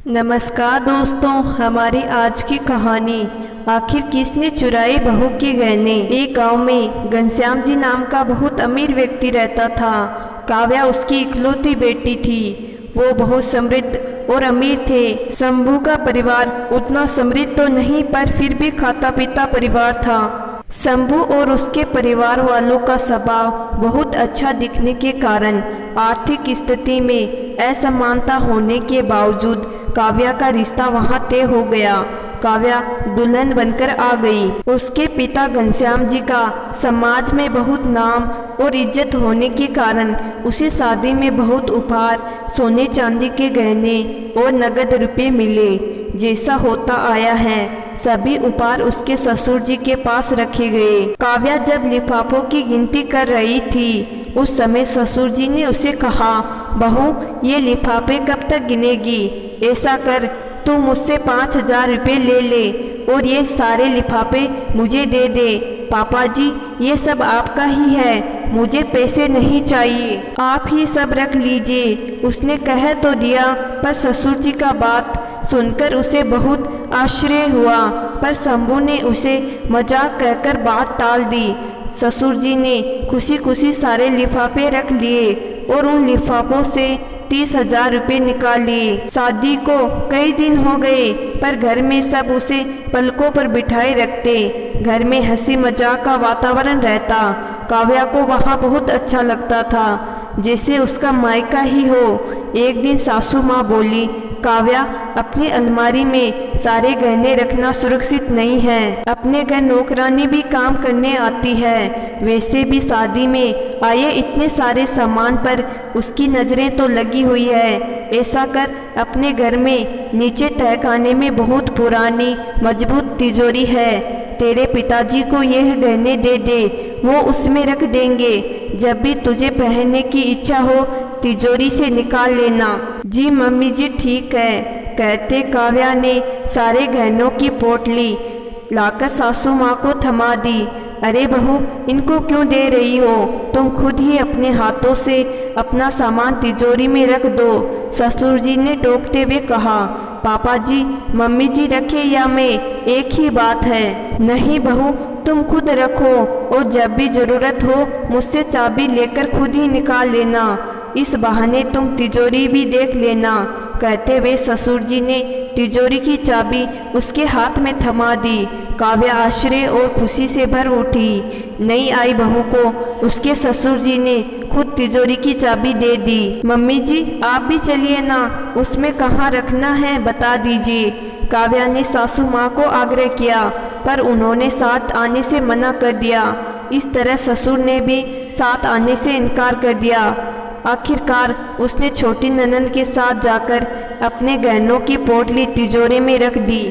नमस्कार दोस्तों, हमारी आज की कहानी आखिर किसने चुराए बहू के गहने। एक गांव में घनश्याम जी नाम का बहुत अमीर व्यक्ति रहता था। काव्या उसकी इकलौती बेटी थी। वो बहुत समृद्ध और अमीर थे। शंभू का परिवार उतना समृद्ध तो नहीं, पर फिर भी खाता पीता परिवार था। शंभू और उसके परिवार वालों का स्वभाव बहुत अच्छा दिखने के कारण आर्थिक स्थिति में असमानता होने के बावजूद काव्या का रिश्ता वहां तय हो गया। काव्या दुल्हन बनकर आ गई। उसके पिता घनश्याम जी का समाज में बहुत नाम और इज्जत होने के कारण उसे शादी में बहुत उपहार, सोने चांदी के गहने और नगद रुपए मिले। जैसा होता आया है, सभी उपहार उसके ससुर जी के पास रखे गए। काव्या जब लिफाफों की गिनती कर रही थी, उस समय ससुर जी ने उसे कहा, बहू ये लिफाफे कब तक गिनेगी? ऐसा कर, तू मुझसे 5,000 रुपये ले ले और ये सारे लिफाफे मुझे दे दे। पापा जी, ये सब आपका ही है, मुझे पैसे नहीं चाहिए, आप ही सब रख लीजिए। उसने कह तो दिया, पर ससुर जी का बात सुनकर उसे बहुत आश्चर्य हुआ। पर शंभू ने उसे मजाक कहकर बात टाल दी। ससुर जी ने खुशी खुशी सारे लिफाफे रख लिए और उन लिफाफों से 30,000 रुपये निकाल लिए। शादी को कई दिन हो गए, पर घर में सब उसे पलकों पर बिठाए रखते। घर में हंसी मजाक का वातावरण रहता। काव्या को वहाँ बहुत अच्छा लगता था, जैसे उसका मायका ही हो। एक दिन सासू माँ बोली, काव्या अपनी अलमारी में सारे गहने रखना सुरक्षित नहीं है। अपने घर नौकरानी भी काम करने आती है। वैसे भी शादी में आए इतने सारे सामान पर उसकी नजरें तो लगी हुई है। ऐसा कर, अपने घर में नीचे तहखाने में बहुत पुरानी मजबूत तिजोरी है, तेरे पिताजी को यह गहने दे दे, वो उसमें रख देंगे। जब भी तुझे पहनने की इच्छा हो, तिजोरी से निकाल लेना। जी मम्मी जी, ठीक है, कहते काव्या ने सारे गहनों की पोटली लाकर सासू माँ को थमा दी। अरे बहू, इनको क्यों दे रही हो? तुम खुद ही अपने हाथों से अपना सामान तिजोरी में रख दो, ससुर जी ने टोकते हुए कहा। पापा जी, मम्मी जी रखे या मैं, एक ही बात है। नहीं बहू, तुम खुद रखो और जब भी जरूरत हो मुझसे चाबी लेकर खुद ही निकाल लेना। इस बहाने तुम तिजोरी भी देख लेना। कहते हुए ससुर जी ने तिजोरी की चाबी उसके हाथ में थमा दी। काव्या आश्चर्य और खुशी से भर उठी। नई आई बहू को उसके ससुर जी ने खुद तिजोरी की चाबी दे दी। मम्मी जी, आप भी चलिए ना, उसमें कहाँ रखना है बता दीजिए। काव्या ने सासू माँ को आग्रह किया, पर उन्होंने साथ आने से मना कर दिया। इस तरह ससुर ने भी साथ आने से इनकार कर दिया। आखिरकार उसने छोटी ननद के साथ जाकर अपने गहनों की पोटली तिजोरी में रख दी।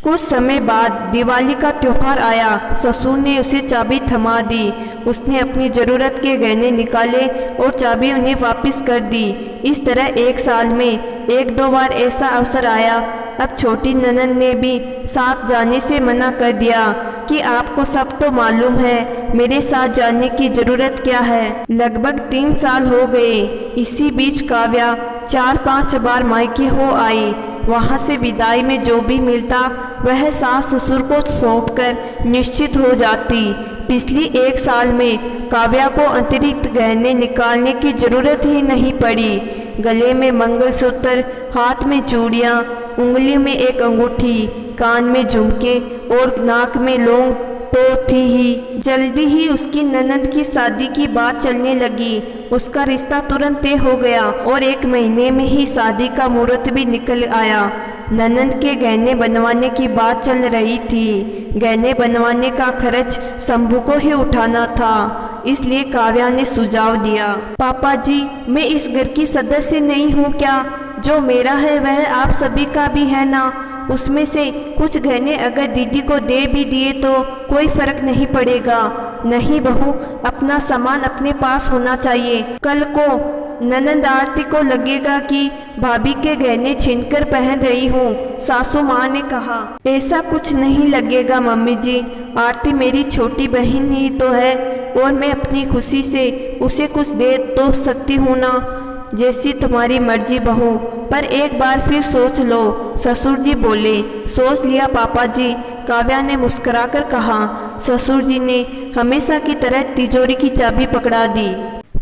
कुछ समय बाद दिवाली का त्योहार आया। ससुर ने उसे चाबी थमा दी। उसने अपनी ज़रूरत के गहने निकाले और चाबी उन्हें वापस कर दी। इस तरह एक साल में 1-2 बार ऐसा अवसर आया। अब छोटी ननद ने भी साथ जाने से मना कर दिया कि आपको सब तो मालूम है, मेरे साथ जाने की ज़रूरत क्या है। लगभग 3 साल हो गए। इसी बीच काव्या 4-5 बार मायके हो आई। वहाँ से विदाई में जो भी मिलता वह सास ससुर को सौंपकर निश्चित हो जाती। पिछली 1 साल में काव्या को अतिरिक्त गहने निकालने की जरूरत ही नहीं पड़ी। गले में मंगलसूत्र, हाथ में चूड़ियाँ, उंगली में एक अंगूठी, कान में झुमके और नाक में लौंग तो थी ही। जल्दी ही उसकी ननद की शादी की बात चलने लगी। उसका रिश्ता तुरंत तय हो गया और 1 महीने में ही शादी का मुहूर्त भी निकल आया। ननद के गहने बनवाने की बात चल रही थी। गहने बनवाने का खर्च शंभू को ही उठाना था, इसलिए काव्या ने सुझाव दिया, पापा जी, मैं इस घर की सदस्य नहीं हूँ क्या? जो मेरा है वह आप सभी का भी है ना। उसमें से कुछ गहने अगर दीदी को दे भी दिए तो कोई फर्क नहीं पड़ेगा। नहीं बहू, अपना सामान अपने पास होना चाहिए। कल को ननद आरती को लगेगा कि भाभी के गहने छीनकर पहन रही हूँ, सासू माँ ने कहा। ऐसा कुछ नहीं लगेगा मम्मी जी, आरती मेरी छोटी बहन ही तो है और मैं अपनी खुशी से उसे कुछ दे तो सकती हूँ ना। जैसी तुम्हारी मर्जी बहू, पर एक बार फिर सोच लो। ससुर जी बोले। सोच लिया पापा जी, काव्या ने मुस्कुराकर कहा। ससुर जी ने हमेशा की तरह तिजोरी की चाबी पकड़ा दी।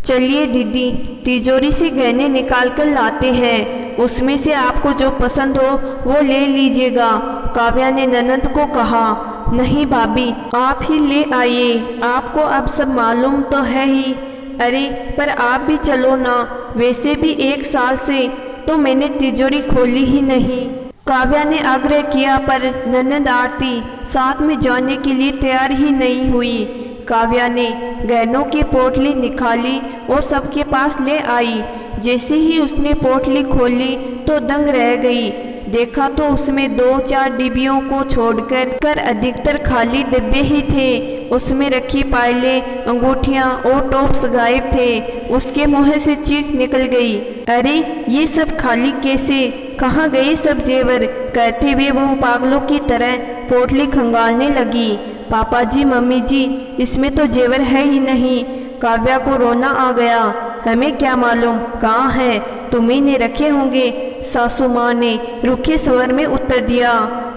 चलिए दीदी, तिजोरी से गहने निकाल कर लाते हैं, उसमें से आपको जो पसंद हो वो ले लीजिएगा, काव्या ने ननद को कहा। नहीं भाभी, आप ही ले आइए, आपको अब सब मालूम तो है ही। अरे पर आप भी चलो ना, वैसे भी 1 साल से तो मैंने तिजोरी खोली ही नहीं, काव्या ने आग्रह किया। पर ननद आरती साथ में जाने के लिए तैयार ही नहीं हुई। काव्या ने गहनों की पोटली निकाली और सबके पास ले आई। जैसे ही उसने पोटली खोली तो दंग रह गई। देखा तो उसमें 2-4 डिब्बियों को छोड़कर अधिकतर खाली डिब्बे ही थे। उसमें रखी पायलें, अंगूठियां और टॉप्स गायब थे। उसके मुंह से चीख निकल गई। अरे ये सब खाली कैसे, कहाँ गए सब जेवर, कहते हुए वो पागलों की तरह पोटली खंगालने लगी। पापा जी, मम्मी जी, इसमें तो जेवर है ही नहीं। काव्या को रोना आ गया। हमें क्या मालूम कहाँ है, तुम्ही ने रखे होंगे, सासू माँ ने रूखे स्वर में उत्तर दिया।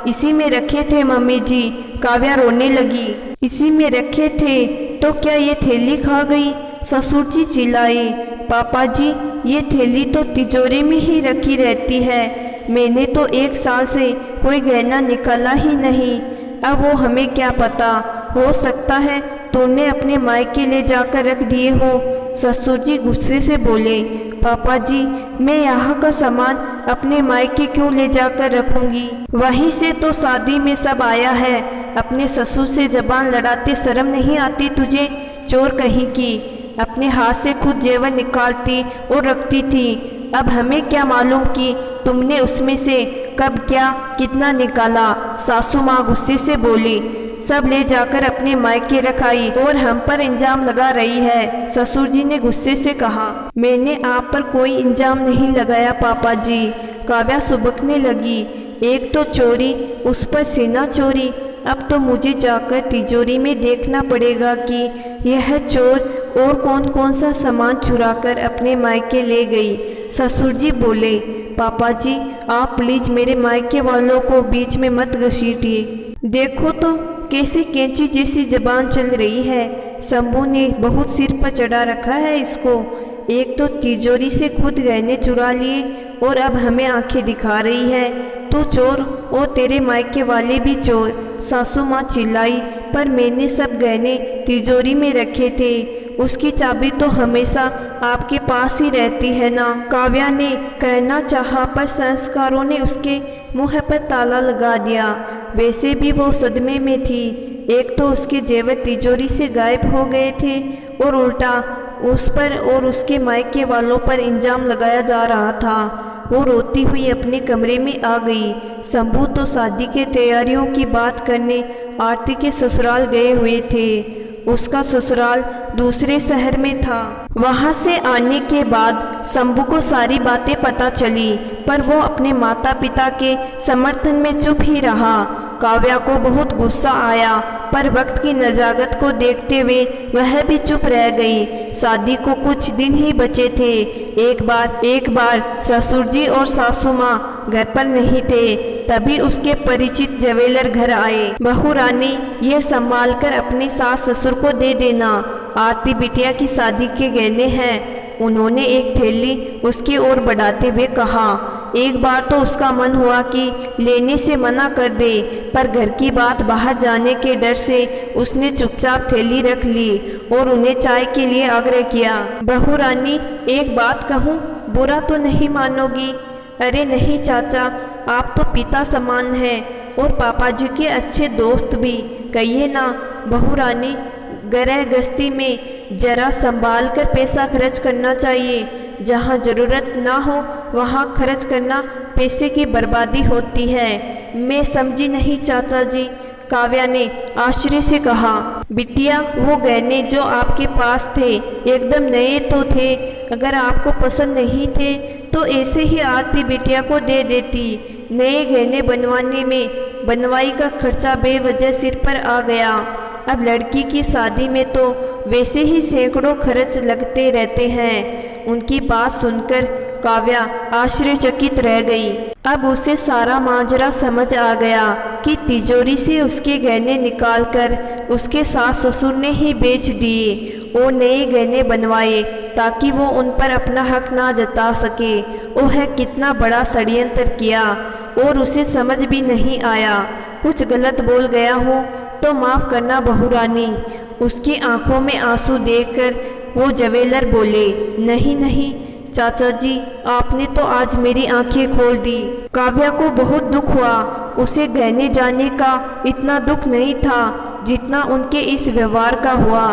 इसी में रखे थे मम्मी जी, काव्या रोने लगी। इसी में रखे थे तो क्या ये थैली खा गई, ससुर जी चिल्लाए। पापा जी, ये थैली तो तिजोरी में ही रखी रहती है, मैंने तो 1 साल से कोई गहना निकाला ही नहीं। अब वो हमें क्या पता, हो सकता है तुमने अपने मायके ले जाकर रख दिए हो, ससुर जी गुस्से से बोले। पापा जी, मैं यहाँ का सामान अपने मायके क्यों ले जाकर रखूंगी, वहीं से तो शादी में सब आया है। अपने ससुर से जबान लड़ाते शर्म नहीं आती तुझे, चोर कहीं की, अपने हाथ से खुद जेवर निकालती और रखती थी। अब हमें क्या मालूम कि तुमने उसमें से कब क्या कितना निकाला, सासू माँ गुस्से से बोली। सब ले जाकर अपने मायके रखाई और हम पर इंजाम लगा रही है, ससुर जी ने गुस्से से कहा। मैंने आप पर कोई इंजाम नहीं लगाया पापा जी, काव्या सुबकने लगी। एक तो चोरी, उस पर सीना चोरी। अब तो मुझे जाकर तिजोरी में देखना पड़ेगा कि यह चोर और कौन कौन सा सामान चुराकर अपने मायके ले गई, ससुर जी बोले। पापा जी, आप प्लीज मेरे मायके वालों को बीच में मत घसीटिए। देखो तो कैसे कैंची जैसी जबान चल रही है, शंभू ने बहुत सिर पर चढ़ा रखा है इसको। एक तो तिजोरी से खुद गहने चुरा लिए और अब हमें आंखें दिखा रही है। तू चोर और तेरे मायके वाले भी चोर, सासू माँ चिल्लाई। पर मैंने सब गहने तिजोरी में रखे थे, उसकी चाबी तो हमेशा आपके पास ही रहती है ना, काव्या ने कहना चाहा पर संस्कारों ने उसके मुंह पर ताला लगा दिया। वैसे भी वो सदमे में थी। एक तो उसके जेवर तिजोरी से गायब हो गए थे और उल्टा उस पर और उसके मायके वालों पर इंजाम लगाया जा रहा था। वो रोती हुई अपने कमरे में आ गई। शंभू तो शादी के तैयारियों की बात करने आरती के ससुराल गए हुए थे। उसका ससुराल दूसरे शहर में था। वहां से आने के बाद शंभू को सारी बातें पता चली, पर वो अपने माता पिता के समर्थन में चुप ही रहा। काव्या को बहुत गुस्सा आया, पर वक्त की नजाकत को देखते हुए वह भी चुप रह गई। शादी को कुछ दिन ही बचे थे। एक बार ससुर जी और सासू माँ घर पर नहीं थे, तभी उसके परिचित ज्वेलर घर आए। बहू रानी, यह संभाल कर अपने सास ससुर को दे देना, आरती बिटिया की शादी के गहने हैं, उन्होंने एक थैली उसकी ओर बढ़ाते हुए कहा। एक बार तो उसका मन हुआ कि लेने से मना कर दे, पर घर की बात बाहर जाने के डर से उसने चुपचाप थैली रख ली और उन्हें चाय के लिए आग्रह किया। बहू रानी, एक बात कहूँ, बुरा तो नहीं मानोगी? अरे नहीं चाचा, आप तो पिता समान हैं और पापा जी के अच्छे दोस्त भी, कहिए ना। बहू रानी, गैर गश्ती में जरा संभाल कर पैसा खर्च करना चाहिए, जहाँ ज़रूरत ना हो वहाँ खर्च करना पैसे की बर्बादी होती है। मैं समझी नहीं चाचा जी, काव्या ने आश्चर्य से कहा। बिटिया, वो गहने जो आपके पास थे एकदम नए तो थे, अगर आपको पसंद नहीं थे तो ऐसे ही आरती बिटिया को दे देती। नए गहने बनवाने में बनवाई का खर्चा बेवजह सिर पर आ गया। अब लड़की की शादी में तो वैसे ही सैकड़ों खर्च लगते रहते हैं। उनकी बात सुनकर काव्या आश्चर्यचकित रह गई। अब उसे सारा माजरा समझ आ गया कि तिजोरी से उसके गहने निकालकर उसके सास ससुर ने ही बेच दिए और नए गहने बनवाए ताकि वो उन पर अपना हक ना जता सके। वह कितना बड़ा षड्यंत्र किया और उसे समझ भी नहीं आया। कुछ गलत बोल गया हूँ तो माफ़ करना बहू रानी। उसकी आंखों में आंसू देखकर वो ज्वेलर बोले, नहीं नहीं चाचा जी, आपने तो आज मेरी आंखें खोल दी। काव्या को बहुत दुख हुआ। उसे गहने जाने का इतना दुख नहीं था जितना उनके इस व्यवहार का हुआ।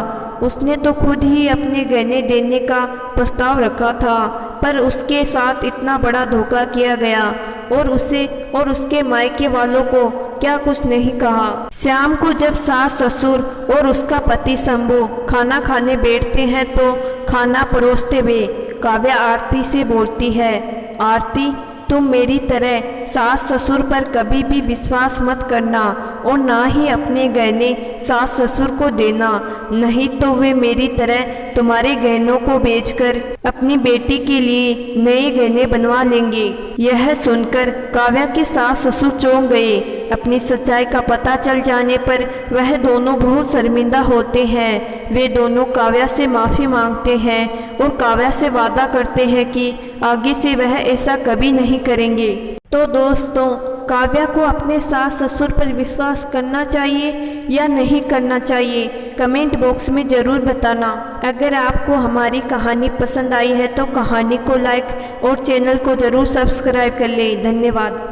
उसने तो खुद ही अपने गहने देने का प्रस्ताव रखा था, पर उसके साथ इतना बड़ा धोखा किया गया और उसे और उसके मायके वालों को क्या कुछ नहीं कहा। शाम को जब सास ससुर और उसका पति शंभू खाना खाने बैठते हैं तो खाना परोसते हुए काव्या आरती से बोलती है, आरती, तुम मेरी तरह सास ससुर पर कभी भी विश्वास मत करना और ना ही अपने गहने सास ससुर को देना, नहीं तो वे मेरी तरह तुम्हारे गहनों को बेचकर अपनी बेटी के लिए नए गहने बनवा लेंगे। यह सुनकर काव्या के सास ससुर चौंक गए। अपनी सच्चाई का पता चल जाने पर वह दोनों बहुत शर्मिंदा होते हैं। वे दोनों काव्या से माफ़ी मांगते हैं और काव्या से वादा करते हैं कि आगे से वह ऐसा कभी नहीं करेंगे। तो दोस्तों, काव्या को अपने सास ससुर पर विश्वास करना चाहिए या नहीं करना चाहिए, कमेंट बॉक्स में ज़रूर बताना। अगर आपको हमारी कहानी पसंद आई है तो कहानी को लाइक और चैनल को ज़रूर सब्सक्राइब कर लें। धन्यवाद।